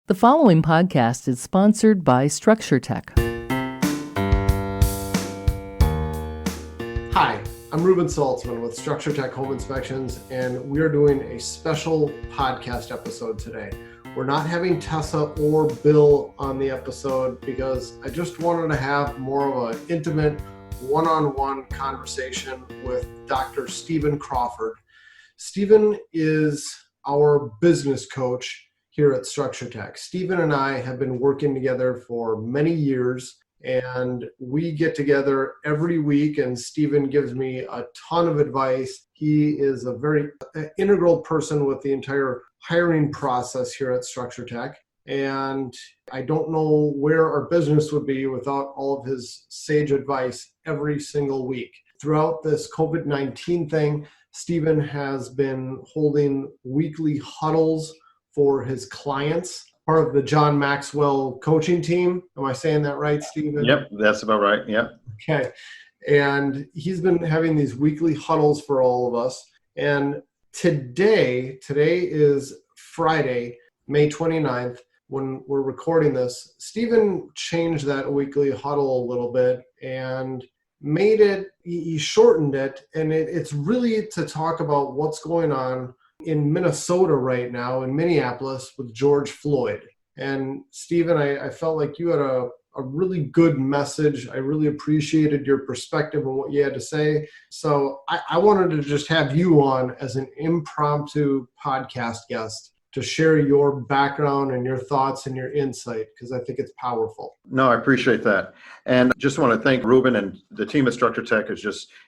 The following podcast is sponsored by Structure Tech. Hi, I'm Reuben Saltzman with Structure Tech Home Inspections, and we are doing a special podcast episode today. We're not having Tessa or Bill on the episode because I just wanted to have more of an intimate one-on-one conversation with Dr. Stephen Crawford. Stephen is our business coach here at Structure Tech. Stephen and I have been working together for many years, and we get together every week, and Stephen gives me a ton of advice. He is a very integral person with the entire hiring process here at Structure Tech, and I don't know where our business would be without all of his sage advice every single week. Throughout this COVID-19 thing, Stephen has been holding weekly huddles for his clients, part of the John Maxwell coaching team. Am I saying that right, Stephen? Yep, that's about right. Yep. Okay. And he's been having these weekly huddles for all of us. And today is Friday, May 29th, when we're recording this. Stephen changed that weekly huddle a little bit and made it, he shortened it, and it's really to talk about what's going on in Minnesota right now, in Minneapolis, with George Floyd. And Stephen, I felt like you had a really good message. I really appreciated your perspective on what you had to say. So I wanted to just have you on as an impromptu podcast guest to share your background and your thoughts and your insight, because I think it's powerful. No, I appreciate that. And just want to thank Reuben and the team at Structure Tech.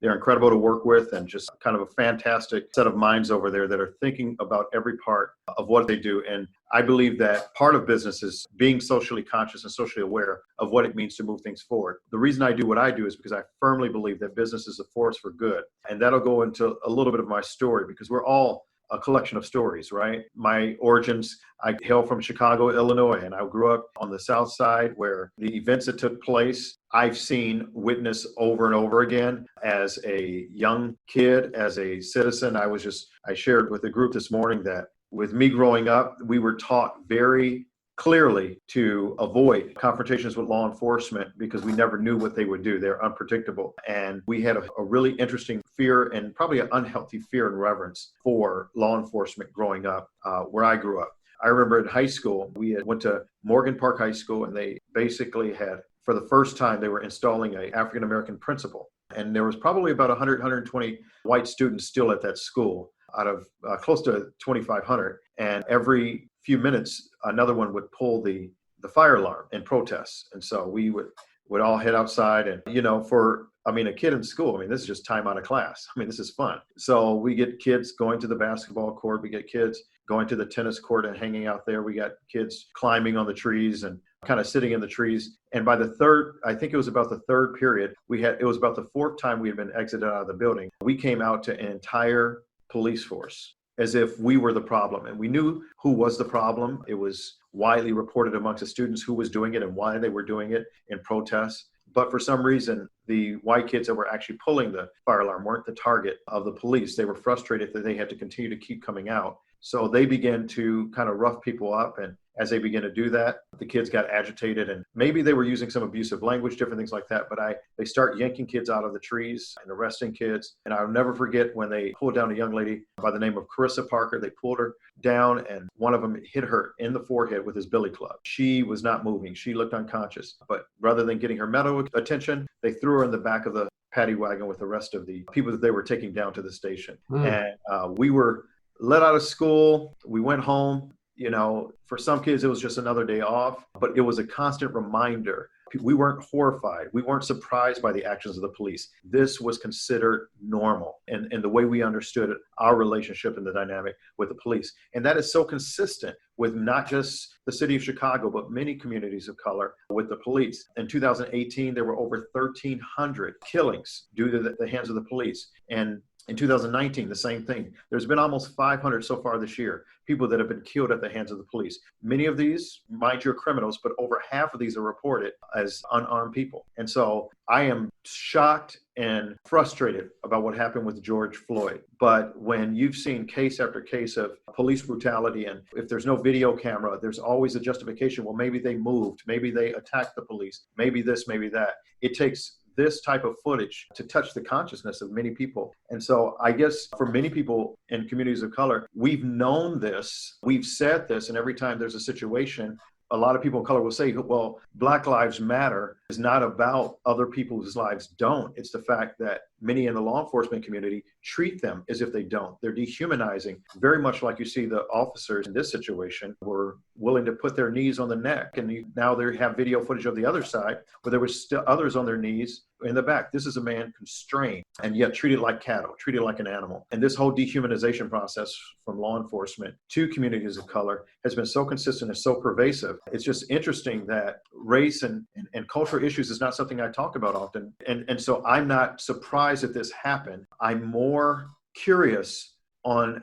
They're incredible to work with, and just kind of a fantastic set of minds over there that are thinking about every part of what they do. And I believe that part of business is being socially conscious and socially aware of what it means to move things forward. The reason I do what I do is because I firmly believe that business is a force for good. And that'll go into a little bit of my story, because we're all a collection of stories, right? My origins, I hail from Chicago, Illinois, and I grew up on the South Side, where the events that took place, I've seen, witness over and over again. As a young kid, as a citizen, I shared with the group this morning that with me growing up, we were taught very clearly to avoid confrontations with law enforcement because we never knew what they would do. They're unpredictable. And we had a really interesting fear, and probably an unhealthy fear and reverence for law enforcement growing up where I grew up. I remember in high school, we went to Morgan Park High School, and they basically had, for the first time, they were installing an African-American principal. And there was probably about 100, 120 white students still at that school out of close to 2,500. And every few minutes, another one would pull the fire alarm in protest. And so we would all head outside, and, a kid in school, this is just time out of class. This is fun. So we get kids going to the basketball court. We get kids going to the tennis court and hanging out there. We got kids climbing on the trees and kind of sitting in the trees. And by the third, I think it was about the third period, it was about the fourth time we had been exited out of the building. We came out to an entire police force, as if we were the problem. And we knew who was the problem. It was widely reported amongst the students who was doing it and why they were doing it in protest. But for some reason, the white kids that were actually pulling the fire alarm weren't the target of the police. They were frustrated that they had to continue to keep coming out. So they began to kind of rough people up. And as they began to do that, the kids got agitated, and maybe they were using some abusive language, different things like that. But they start yanking kids out of the trees and arresting kids. And I'll never forget when they pulled down a young lady by the name of Carissa Parker. They pulled her down, and one of them hit her in the forehead with his billy club. She was not moving. She looked unconscious. But rather than getting her medical attention, they threw her in the back of the paddy wagon with the rest of the people that they were taking down to the station. And we were let out of school. We went home. For some kids, it was just another day off, but it was a constant reminder. We weren't horrified. We weren't surprised by the actions of the police. This was considered normal, and the way we understood our relationship and the dynamic with the police. And that is so consistent with not just the city of Chicago, but many communities of color with the police. In 2018, there were over 1,300 killings due to the hands of the police. And in 2019, the same thing. There's been almost 500 so far this year, people that have been killed at the hands of the police. Many of these, mind you, are criminals, but over half of these are reported as unarmed people. And so I am shocked and frustrated about what happened with George Floyd. But when you've seen case after case of police brutality, and if there's no video camera, there's always a justification. Well, maybe they moved, maybe they attacked the police, maybe this, maybe that. It takes this type of footage to touch the consciousness of many people. And so I guess for many people in communities of color, we've known this, we've said this, and every time there's a situation, a lot of people of color will say, well, Black Lives Matter is not about other people's lives don't. It's the fact that many in the law enforcement community treat them as if they don't. They're dehumanizing, very much like you see the officers in this situation were willing to put their knees on the neck. And now they have video footage of the other side where there was still others on their knees in the back. This is a man constrained and yet treated like cattle, treated like an animal. And this whole dehumanization process from law enforcement to communities of color has been so consistent and so pervasive. It's just interesting that race and cultural issues is not something I talk about often. And so I'm not surprised that this happened. I'm more curious on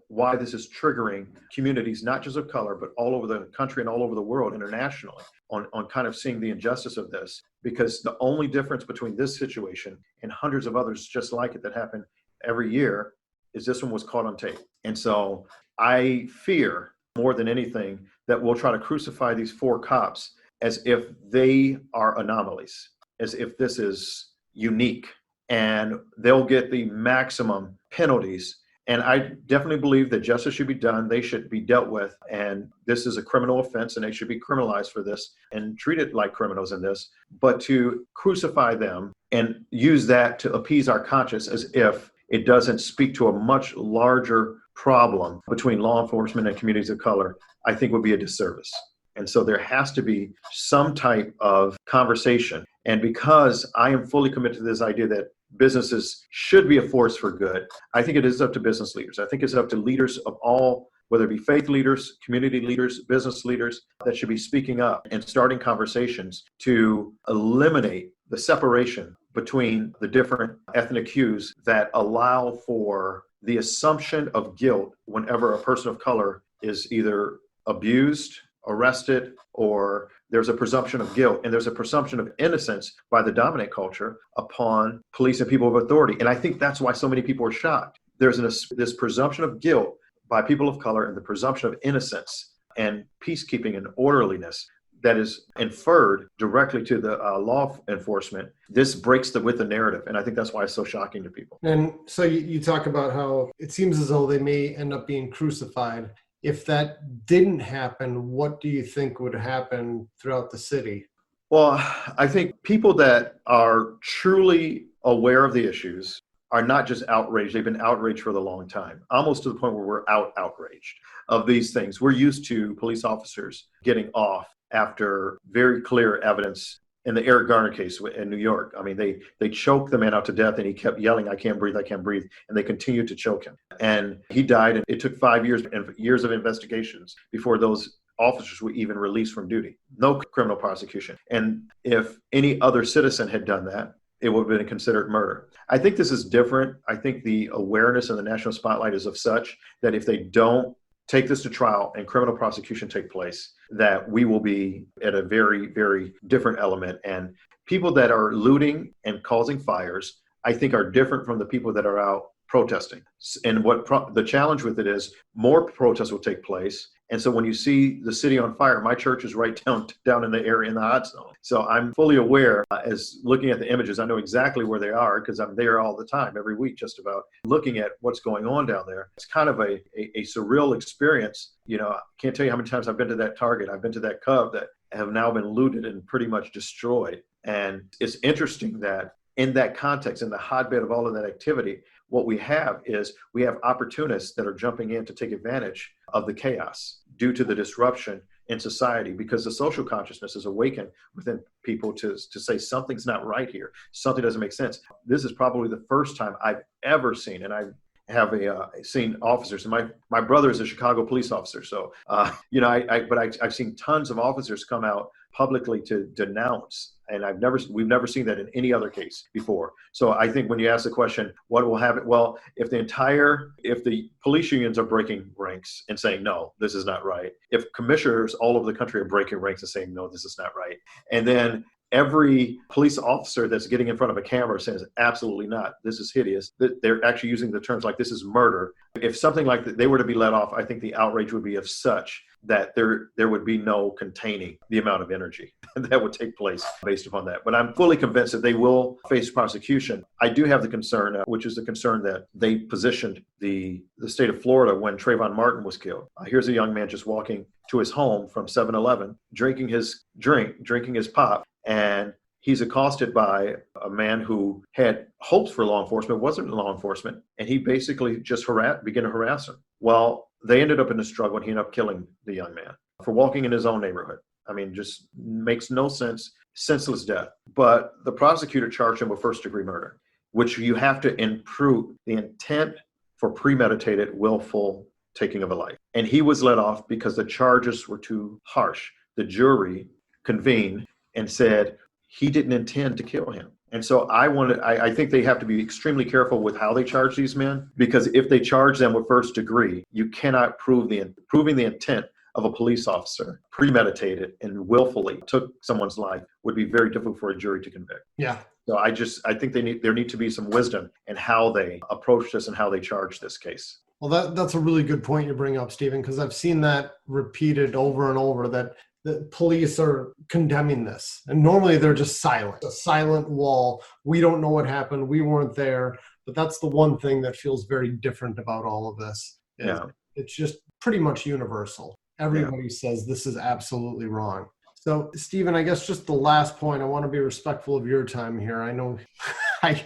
why this is triggering communities, not just of color, but all over the country and all over the world internationally on kind of seeing the injustice of this. Because the only difference between this situation and hundreds of others just like it that happen every year is this one was caught on tape. And so I fear more than anything that we'll try to crucify these 4 cops as if they are anomalies, as if this is unique, and they'll get the maximum penalties. And I definitely believe that justice should be done. They should be dealt with. And this is a criminal offense and they should be criminalized for this and treated like criminals in this. But to crucify them and use that to appease our conscience as if it doesn't speak to a much larger problem between law enforcement and communities of color, I think would be a disservice. And so there has to be some type of conversation. And because I am fully committed to this idea that businesses should be a force for good, I think it is up to business leaders. I think it's up to leaders of all, whether it be faith leaders, community leaders, business leaders, that should be speaking up and starting conversations to eliminate the separation between the different ethnic hues that allow for the assumption of guilt whenever a person of color is either abused, arrested, or there's a presumption of guilt and there's a presumption of innocence by the dominant culture upon police and people of authority. And I think that's why so many people are shocked. There's this presumption of guilt by people of color and the presumption of innocence and peacekeeping and orderliness that is inferred directly to the law enforcement. This breaks with the narrative. And I think that's why it's so shocking to people. And so you talk about how it seems as though they may end up being crucified. If that didn't happen, what do you think would happen throughout the city? Well, I think people that are truly aware of the issues are not just outraged. They've been outraged for the long time, almost to the point where we're outraged of these things. We're used to police officers getting off after very clear evidence. In the Eric Garner case in New York, I mean, they choked the man out to death and he kept yelling, I can't breathe, and they continued to choke him. And he died, and it took 5 years and years of investigations before those officers were even released from duty. No criminal prosecution. And if any other citizen had done that, it would have been considered murder. I think this is different. I think the awareness in the national spotlight is of such that if they don't take this to trial and criminal prosecution take place, that we will be at a very, very different element. And people that are looting and causing fires, I think are different from the people that are out protesting. And the challenge with it is more protests will take place. And so when you see the city on fire, my church is right down in the area in the hot zone. So I'm fully aware as looking at the images, I know exactly where they are because I'm there all the time, every week, just about looking at what's going on down there. It's kind of a surreal experience. You know, I can't tell you how many times I've been to that Target. I've been to that Cub that have now been looted and pretty much destroyed. And it's interesting that in that context, in the hotbed of all of that activity, what we have opportunists that are jumping in to take advantage of the chaos due to the disruption in society, because the social consciousness is awakened within people to say something's not right here. Something doesn't make sense. This is probably the first time I've ever seen, and I have seen officers, and my brother is a Chicago police officer. So, I've seen tons of officers come out publicly to denounce, and we've never seen that in any other case before. So I think when you ask the question, what will happen? Well, if the police unions are breaking ranks and saying, no, this is not right. If commissioners all over the country are breaking ranks and saying, no, this is not right. And then every police officer that's getting in front of a camera says, absolutely not, this is hideous. They're actually using the terms like this is murder. If something like that they were to be let off, I think the outrage would be of such that there would be no containing the amount of energy that would take place based upon that. But I'm fully convinced that they will face prosecution. I do have the concern, which is the concern that they positioned the state of Florida when Trayvon Martin was killed. Here's a young man just walking to his home from 7-Eleven, drinking his pop, and he's accosted by a man who had hopes for law enforcement, wasn't law enforcement, and he basically just began to harass him. Well, they ended up in a struggle, and he ended up killing the young man for walking in his own neighborhood. I mean, just makes no sense, senseless death. But the prosecutor charged him with first-degree murder, which you have to improve the intent for premeditated, willful taking of a life. And he was let off because the charges were too harsh. The jury convened and said he didn't intend to kill him. And so I think they have to be extremely careful with how they charge these men, because if they charge them with first degree, you cannot proving the intent of a police officer premeditated and willfully took someone's life would be very difficult for a jury to convict. Yeah. So I think there need to be some wisdom in how they approach this and how they charge this case. Well, that's a really good point you bring up, Stephen, because I've seen that repeated over and over, that the police are condemning this. And normally they're just silent, a silent wall. We don't know what happened. We weren't there. But that's the one thing that feels very different about all of this. Yeah. It's just pretty much universal. Everybody says this is absolutely wrong. So, Stephen, I guess just the last point, I want to be respectful of your time here. I know I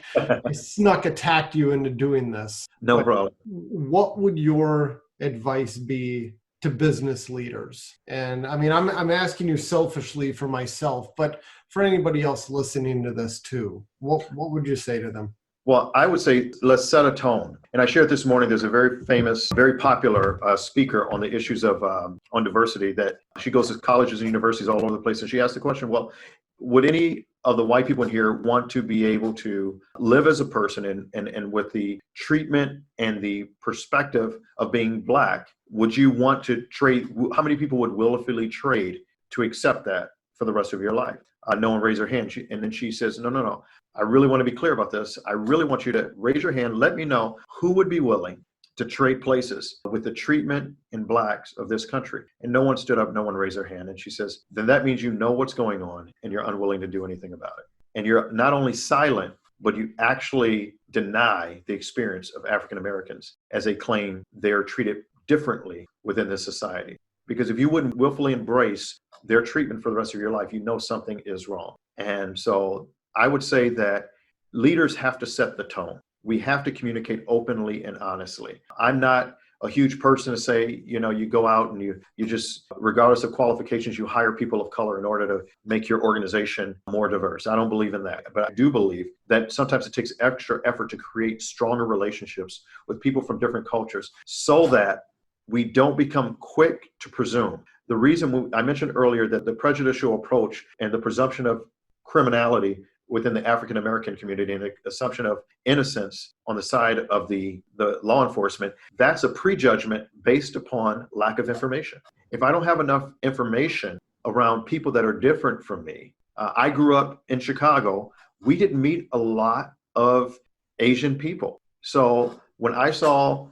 snuck attacked you into doing this. No problem. What would your advice be to business leaders? And I mean, I'm asking you selfishly for myself, but for anybody else listening to this too, what would you say to them? Well, I would say let's set a tone. And I shared this morning, there's a very famous, very popular speaker on the issues of on diversity that she goes to colleges and universities all over the place. And she asked the question, well, would any of the white people in here want to be able to live as a person and with the treatment and the perspective of being Black, would you want to trade? How many people would willfully trade to accept that for the rest of your life? No one raised their hand. And then she says, no. I really want to be clear about this. I really want you to raise your hand. Let me know who would be willing to trade places with the treatment in Blacks of this country. And no one stood up, no one raised their hand. And she says, then that means you know what's going on and you're unwilling to do anything about it. And you're not only silent, but you actually deny the experience of African Americans as they claim they're treated differently within this society. Because if you wouldn't willfully embrace their treatment for the rest of your life, you know something is wrong. And so I would say that leaders have to set the tone. We have to communicate openly and honestly. I'm not a huge person to say, you go out and you just, regardless of qualifications, you hire people of color in order to make your organization more diverse. I don't believe in that. But I do believe that sometimes it takes extra effort to create stronger relationships with people from different cultures so that we don't become quick to presume. The reason I mentioned earlier that the prejudicial approach and the presumption of criminality within the African American community and the assumption of innocence on the side of the law enforcement, that's a prejudgment based upon lack of information. If I don't have enough information around people that are different from me, I grew up in Chicago, we didn't meet a lot of Asian people. So when I saw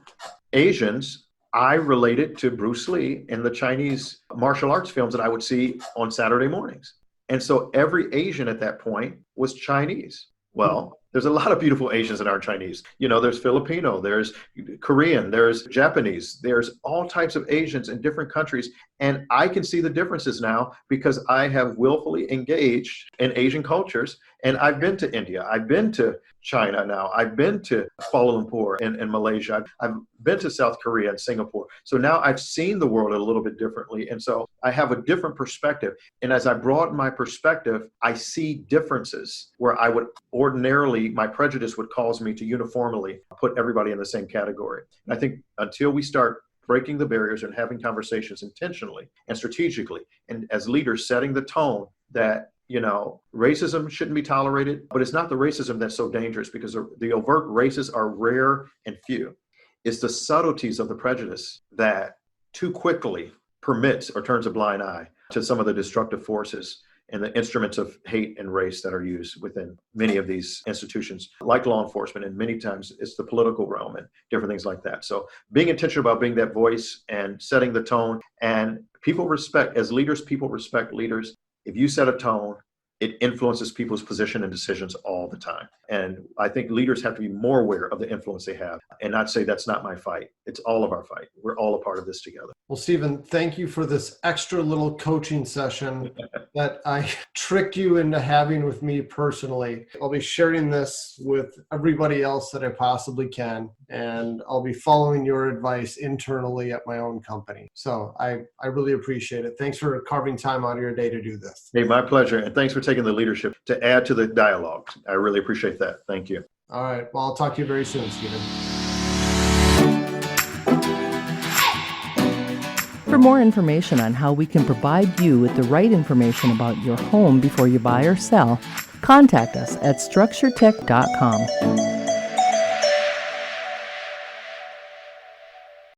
Asians, I related to Bruce Lee in the Chinese martial arts films that I would see on Saturday mornings. And so every Asian at that point was Chinese. Well, there's a lot of beautiful Asians that aren't Chinese. There's Filipino, there's Korean, there's Japanese, there's all types of Asians in different countries. And I can see the differences now because I have willfully engaged in Asian cultures. And I've been to India, I've been to China now, I've been to Kuala Lumpur and Malaysia, I've been to South Korea and Singapore. So now I've seen the world a little bit differently. And so I have a different perspective. And as I broaden my perspective, I see differences where I would ordinarily, my prejudice would cause me to uniformly put everybody in the same category. And I think until we start breaking the barriers and having conversations intentionally and strategically, and as leaders setting the tone that racism shouldn't be tolerated, but it's not the racism that's so dangerous because the overt races are rare and few. It's the subtleties of the prejudice that too quickly permits or turns a blind eye to some of the destructive forces and the instruments of hate and race that are used within many of these institutions, like law enforcement, and many times it's the political realm and different things like that. So being intentional about being that voice and setting the tone, and people respect, as leaders, people respect leaders. If you set a tone, it influences people's position and decisions all the time. And I think leaders have to be more aware of the influence they have and not say, that's not my fight. It's all of our fight. We're all a part of this together. Well, Stephen, thank you for this extra little coaching session that I tricked you into having with me personally. I'll be sharing this with everybody else that I possibly can, and I'll be following your advice internally at my own company. So I really appreciate it. Thanks for carving time out of your day to do this. Hey, my pleasure. And thanks for taking the leadership to add to the dialogue. I really appreciate that. Thank you. All right. Well, I'll talk to you very soon, Stephen. For more information on how we can provide you with the right information about your home before you buy or sell, contact us at structuretech.com.